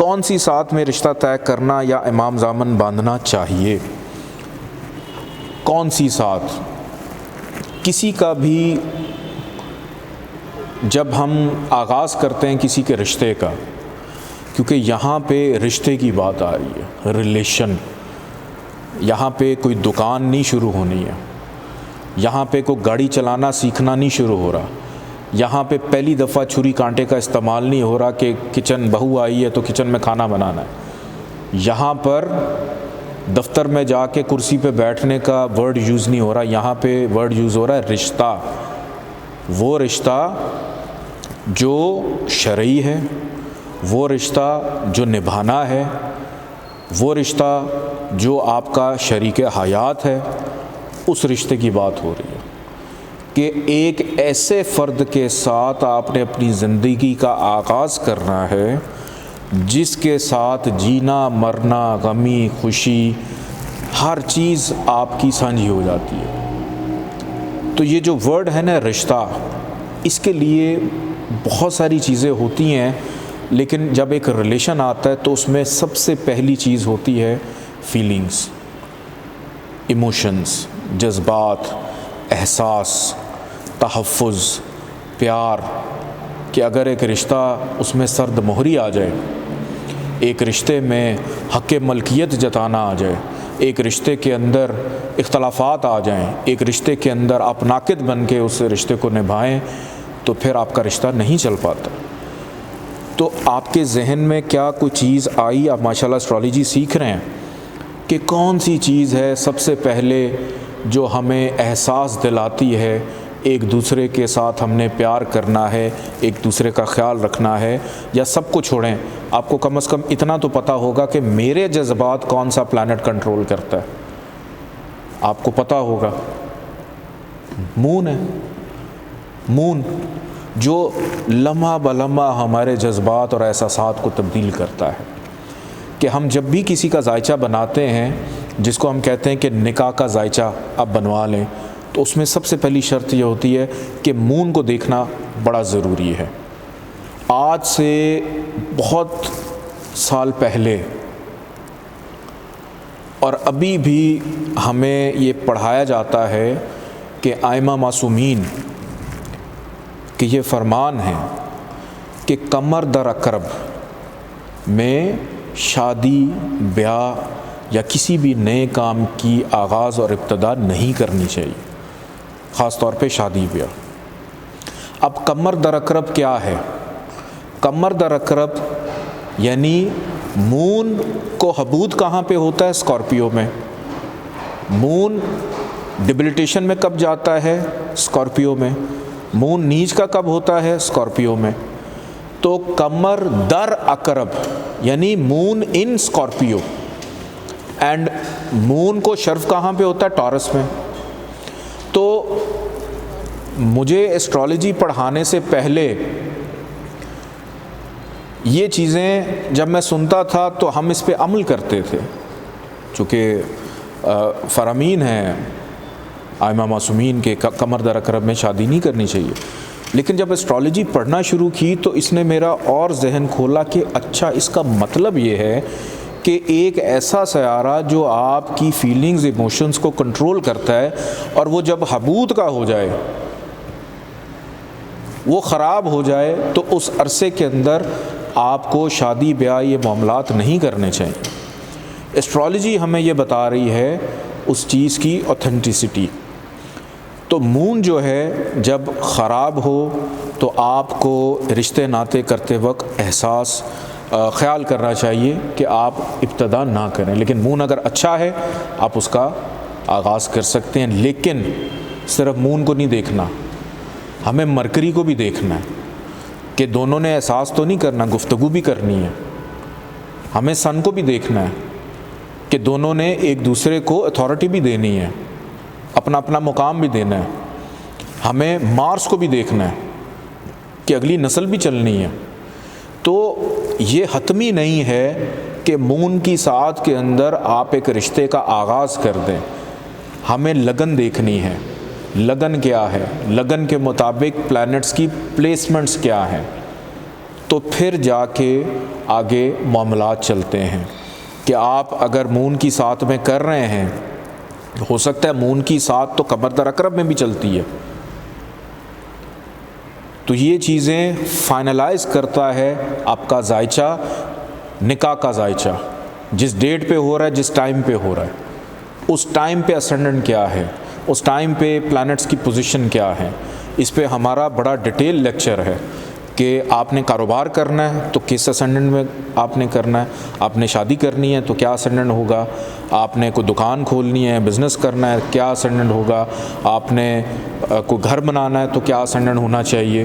کون سی ساتھ میں رشتہ طے کرنا یا امام زامن باندھنا چاہیے؟ کون سی ساتھ؟ کسی کا بھی جب ہم آغاز کرتے ہیں کسی کے رشتے کا، کیونکہ یہاں پہ رشتے کی بات آ رہی ہے، ریلیشن، یہاں پہ کوئی دکان نہیں شروع ہونی ہے، یہاں پہ کوئی گاڑی چلانا سیکھنا نہیں شروع ہو رہا، یہاں پہ پہلی دفعہ چھری کانٹے کا استعمال نہیں ہو رہا کہ کچن بہو آئی ہے تو کچن میں کھانا بنانا ہے، یہاں پر دفتر میں جا کے کرسی پہ بیٹھنے کا ورڈ یوز نہیں ہو رہا، یہاں پہ ورڈ یوز ہو رہا ہے رشتہ، وہ رشتہ جو شرعی ہے، وہ رشتہ جو نبھانا ہے، وہ رشتہ جو آپ کا شریک حیات ہے، اس رشتے کی بات ہو رہی ہے کہ ایک ایسے فرد کے ساتھ آپ نے اپنی زندگی کا آغاز کرنا ہے جس کے ساتھ جینا مرنا غمی خوشی ہر چیز آپ کی سانجھی ہو جاتی ہے۔ تو یہ جو ورڈ ہے نا رشتہ، اس کے لیے بہت ساری چیزیں ہوتی ہیں، لیکن جب ایک ریلیشن آتا ہے تو اس میں سب سے پہلی چیز ہوتی ہے فیلنگز، ایموشنز، جذبات، احساس، تحفظ، پیار، کہ اگر ایک رشتہ اس میں سرد مہری آ جائے، ایک رشتے میں حق ملکیت جتانا آ جائے، ایک رشتے کے اندر اختلافات آ جائیں، ایک رشتے کے اندر آپ ناقد بن کے اس رشتے کو نبھائیں، تو پھر آپ کا رشتہ نہیں چل پاتا۔ تو آپ کے ذہن میں کیا کوئی چیز آئی؟ آپ ماشاءاللہ اسٹرالوجی سیکھ رہے ہیں کہ کون سی چیز ہے سب سے پہلے جو ہمیں احساس دلاتی ہے ایک دوسرے کے ساتھ ہم نے پیار کرنا ہے، ایک دوسرے کا خیال رکھنا ہے، یا سب کو چھوڑیں، آپ کو کم از کم اتنا تو پتہ ہوگا کہ میرے جذبات کون سا پلانٹ کنٹرول کرتا ہے، آپ کو پتہ ہوگا مون ہے، مون جو لمحہ بلمحہ ہمارے جذبات اور احساسات کو تبدیل کرتا ہے، کہ ہم جب بھی کسی کا ذائچہ بناتے ہیں، جس کو ہم کہتے ہیں کہ نکاح کا ذائچہ آپ بنوا لیں، تو اس میں سب سے پہلی شرط یہ ہوتی ہے کہ مون کو دیکھنا بڑا ضروری ہے۔ آج سے بہت سال پہلے اور ابھی بھی ہمیں یہ پڑھایا جاتا ہے کہ ائمہ معصومین کہ یہ فرمان ہے کہ قمر در اقرب میں شادی بیاہ یا کسی بھی نئے کام کی آغاز اور ابتدا نہیں کرنی چاہیے، خاص طور پہ شادی بیاہ۔ اب قمر در اقرب کیا ہے؟ قمر در اقرب یعنی مون کو حبود کہاں پہ ہوتا ہے؟ اسکارپیو میں۔ مون ڈیبلیٹیشن میں کب جاتا ہے؟ اسکارپیو میں۔ مون نیچ کا کب ہوتا ہے؟ اسکارپیو میں۔ تو قمر در اقرب یعنی مون ان اسکارپیو، اینڈ مون کو شرف کہاں پہ ہوتا ہے؟ ٹورس میں۔ تو مجھے ایسٹرالوجی پڑھانے سے پہلے یہ چیزیں جب میں سنتا تھا تو ہم اس پہ عمل کرتے تھے، چونکہ فرامین ہیں ائمہ معصومین کے قمر در اقرب میں شادی نہیں کرنی چاہیے، لیکن جب ایسٹرالوجی پڑھنا شروع کی تو اس نے میرا اور ذہن کھولا کہ اچھا اس کا مطلب یہ ہے کہ ایک ایسا سیارہ جو آپ کی فیلنگز ایموشنز کو کنٹرول کرتا ہے، اور وہ جب حبود کا ہو جائے، وہ خراب ہو جائے، تو اس عرصے کے اندر آپ کو شادی بیاہ یہ معاملات نہیں کرنے چاہیے۔ ایسٹرالوجی ہمیں یہ بتا رہی ہے اس چیز کی اوتھینٹسٹی۔ تو مون جو ہے جب خراب ہو تو آپ کو رشتے ناطے کرتے وقت خیال کرنا چاہیے کہ آپ ابتدا نہ کریں، لیکن مون اگر اچھا ہے آپ اس کا آغاز کر سکتے ہیں، لیکن صرف مون کو نہیں دیکھنا، ہمیں مرکری کو بھی دیکھنا ہے کہ دونوں نے احساس تو نہیں کرنا، گفتگو بھی کرنی ہے۔ ہمیں سن کو بھی دیکھنا ہے کہ دونوں نے ایک دوسرے کو اتھارٹی بھی دینی ہے، اپنا اپنا مقام بھی دینا ہے۔ ہمیں مارس کو بھی دیکھنا ہے کہ اگلی نسل بھی چلنی ہے۔ تو یہ حتمی نہیں ہے کہ مون کی ساعت کے اندر آپ ایک رشتے کا آغاز کر دیں، ہمیں لگن دیکھنی ہے۔ لگن کیا ہے؟ لگن کے مطابق پلانٹس کی پلیسمنٹس کیا ہیں؟ تو پھر جا کے آگے معاملات چلتے ہیں کہ آپ اگر مون کی 7 میں کر رہے ہیں، ہو سکتا ہے مون کی 7 تو قمر در عقرب میں بھی چلتی ہے، تو یہ چیزیں فائنلائز کرتا ہے آپ کا ذائچہ، نکاح کا ذائچہ، جس ڈیٹ پہ ہو رہا ہے، جس ٹائم پہ ہو رہا ہے، اس ٹائم پہ اسینڈنٹ کیا ہے، اس ٹائم پہ پلانٹس کی پوزیشن کیا ہے۔ اس پہ ہمارا بڑا ڈیٹیل لیکچر ہے کہ آپ نے کاروبار کرنا ہے تو کس اسینڈنٹ میں آپ نے کرنا ہے، آپ نے شادی کرنی ہے تو کیا اسینڈنٹ ہوگا، آپ نے کوئی دکان کھولنی ہے، بزنس کرنا ہے کیا اسینڈنٹ ہوگا، آپ نے کوئی گھر بنانا ہے تو کیا اسینڈنٹ ہونا چاہیے۔